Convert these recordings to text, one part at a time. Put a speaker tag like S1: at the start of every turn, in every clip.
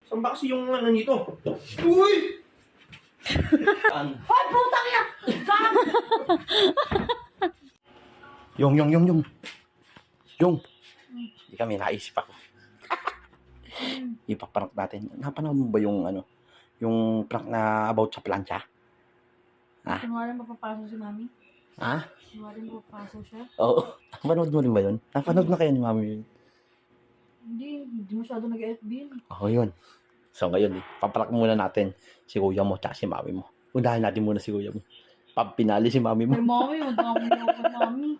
S1: Saan ba kasi yung ano nito? Uy! Saan?
S2: Hoy, putang ina! Saan?
S1: Yung. Hindi kami naisip ako. Ipaprank natin. Napanood mo ba yung ano? Yung prank na about sa plancha? Ha?
S2: Kunwari mapapasok si mami?
S1: Ha?
S2: Kunwari mapapasok siya?
S1: Oo. Napanood mo rin ba yun? Napanood na kayo ni mami yun?
S2: Hindi masyado nag-FB yun.
S1: Oo, yun. So ngayon, paprank muna natin si kuya mo at si mami mo. Unahin natin muna si kuya mo. Pinali si mami mo.
S2: Ay, mami, ang dami na mami.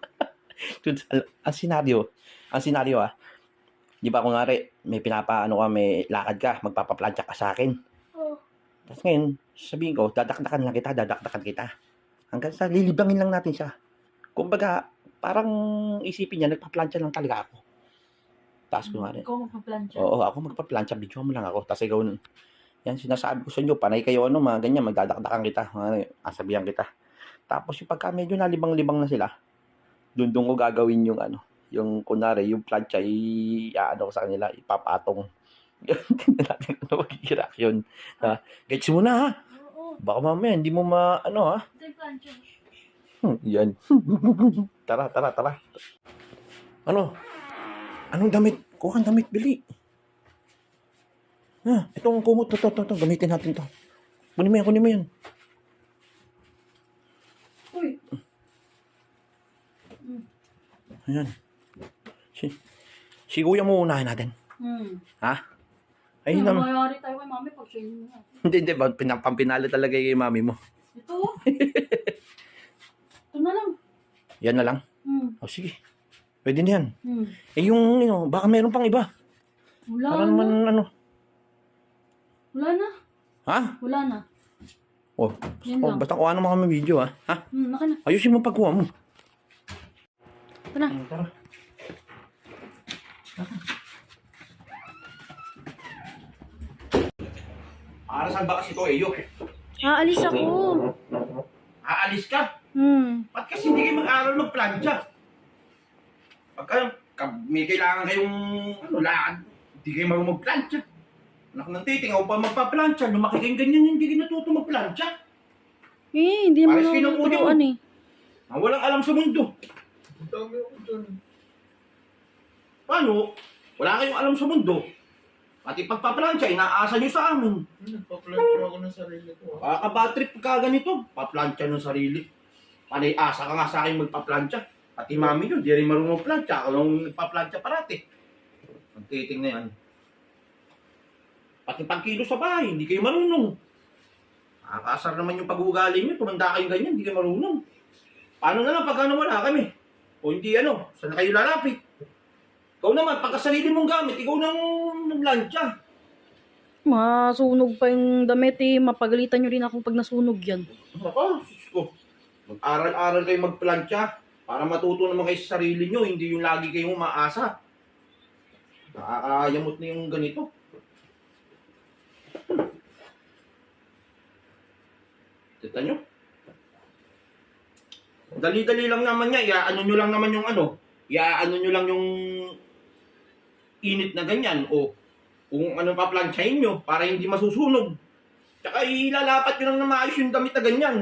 S1: Ang senaryo di ba kunwari, may may lakad ka, magpapaplantsa ka sa akin.
S2: Oh.
S1: Tapos ngayon, sabihin ko, dadakdakan kita. Hanggang sa lilibangin lang natin siya. Kumbaga, parang isipin niya, nagpaplantsa lang talaga ako. Tapos kunwari,
S2: Ikaw magpaplantsa?
S1: oo, ako magpaplantsa, video mo lang ako. Tapos ikaw, yan, sinasabi ko sa inyo, panay kayo, mga ganyan, magdadakdakan kita. Sabihan kita. Tapos yung pagka medyo nalibang-libang na sila, doon ko gagawin yung yung kunwari, yung plancha, ko sa kanila, ipapatong. Tingnan natin ano magiging reaction. Gets mo na, ha?
S2: Oo.
S1: Baka mamaya, hindi mo
S2: Ito yung plancha.
S1: Yan. Tara. Anong damit? Kuha kang damit, bili. Itong kumot, to. Gamitin natin to. Kunin mo yan.
S2: Uy.
S1: Ayan. Si kuya mo unahin natin. Ha? Ay,
S2: Ano
S1: naman.
S2: mayari tayo kay mami pag siya yun nga?
S1: Hindi. Pampinali talaga kay mami mo.
S2: Ito? Ito na lang.
S1: Yan na lang. O, sige. Pwede na yan. Yung, baka meron pang iba.
S2: Wala
S1: Para
S2: na.
S1: naman,
S2: Wala na.
S1: Ha?
S2: Wala na. Yan lang.
S1: Basta kuha naman kami video, ha?
S2: Naka na.
S1: Ayusin mo pagkuha mo.
S2: Ito na.
S1: Tara. Para saan ba kasi ito, Eyo?
S2: Aalis ako.
S1: Aalis ka? Ba't kasi hindi kayo mag-aaral magplantsa? Pagka may kailangan kayong lakad, hindi kayo marunong magplantsa. Anak ng titing, ako pa magpaplantsa. Lumaki kayong ganyan, hindi kayo natuto magplantsa.
S2: Hindi mo
S1: Pares
S2: na
S1: kinukunin mo.
S2: tuturuan eh.
S1: Walang alam sa mundo.
S3: Dami ako dyan.
S1: Paano? Wala kayong alam sa mundo. Pati pagpaplantsa, inaasa nyo sa amin.
S3: Nagpa-plancha ako ng sarili ko.
S1: Kakabatrip ka ganito, paplantsa ng sarili. Panay asa ka nga sa akin magpaplantsa. Pati mami nyo, di rin marunong plantsa. Ako nung nagpaplantsa parati. Ang titing na yan. Pati pagkilo sa bahay, hindi kayo marunong. Nakakaasar naman yung pag-uugali nyo. Tumanda kayong ganyan, hindi kayo marunong. Paano na lang pag wala kami? O hindi saan na kayo lalapit? Ikaw naman, pagka sarili mong gamit, ikaw nang naglansya.
S2: Masunog pa yung damit eh. Mapagalitan nyo rin ako pag nasunog yan.
S1: Ako, sus ko. Mag-aral-aral kayo magplantsa para matuto naman kayo sa sarili nyo, hindi yung lagi kayong umaasa. Nakakayamot na yung ganito. Kita nyo? Dali-dali lang naman niya, iaano nyo lang naman yung iaano nyo lang yung init na ganyan o kung ano pa plantsahin nyo para hindi masusunog. Tsaka ilalapat nyo lang na maayos yung damit na ganyan.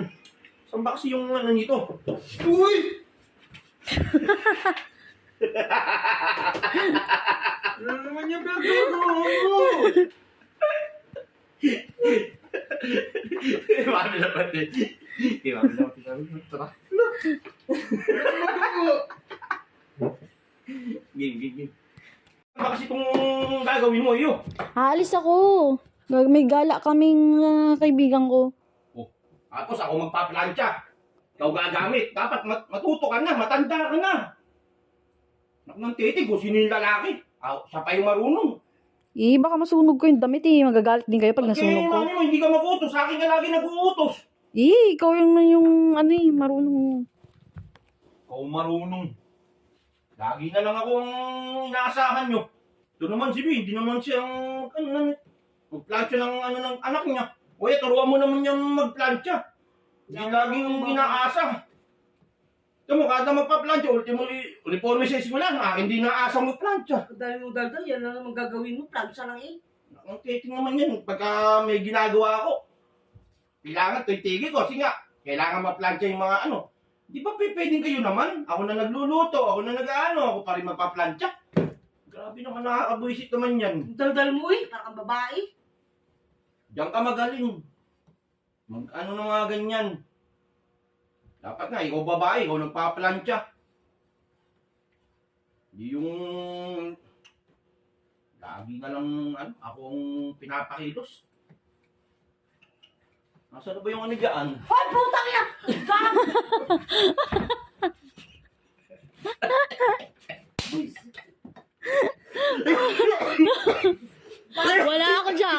S1: Saan ba kasi yung nito? Uy!
S3: Ano naman yung gagawin mo?
S1: Mami naman eh. Mami naman. Tara. Game. Ano kasi itong gagawin mo, Iyo?
S2: Aalis ako. May gala kaming kaibigan ko.
S1: Tapos ako magpaplantsa. Ikaw gagamit. Dapat matuto ka na, matanda ka na. Nak ng titig, kung sino yung lalaki. Siya pa yung marunong.
S2: Baka masunog ko yung damit eh. Magagalit din kayo pag nasunog ko.
S1: Mami mo, hindi ka mag-utos. Sa akin ka lagi nag-uutos.
S2: Ikaw yung marunong.
S1: Ikaw marunong. Lagi na lang akong inaasahan nyo. Ito naman si B, hindi naman siyang magplantsa ng ng anak niya. Uy, turuan mo naman niyang magplantsa. Hindi laging inaasa. Ito mo, kada magpa-plantsa, uniforme sa eskwela, hindi naasa magplantsa.
S4: Dahil mo daldal, yan na naman gagawin mo, plantsa lang eh.
S1: Ang titing naman yan. Pagka may ginagawa ako, kailangan ito itigil ko. Kasi nga, kailangan maplantsa yung mga ano. Di ba pwedeng kayo naman? Ako na nagluluto, ako na nag-ano, ako pa rin magpaplantsa. Grabe naman, nakakabuisit naman yan.
S4: Daldal mo eh, parang babae.
S1: Diyan ka magaling. Mag-ano na mga ganyan. Dapat nga, ikaw babae, ikaw nagpaplantsa. Hindi yung... Lagi na lang, ano, akong pinapakilos. Nasaan na ba yung ano dyan?
S4: Hoy, putang ina!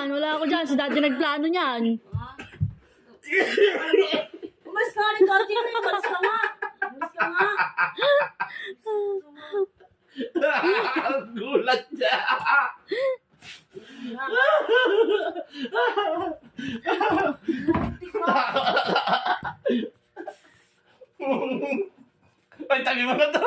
S2: Wala ako dyan. Si daddy nagplano niyan.
S4: Umalis ka nga rin, Cardi. Umalis ka nga. Umalis ka nga.
S1: Gulat siya. Ay, tagi mo na to.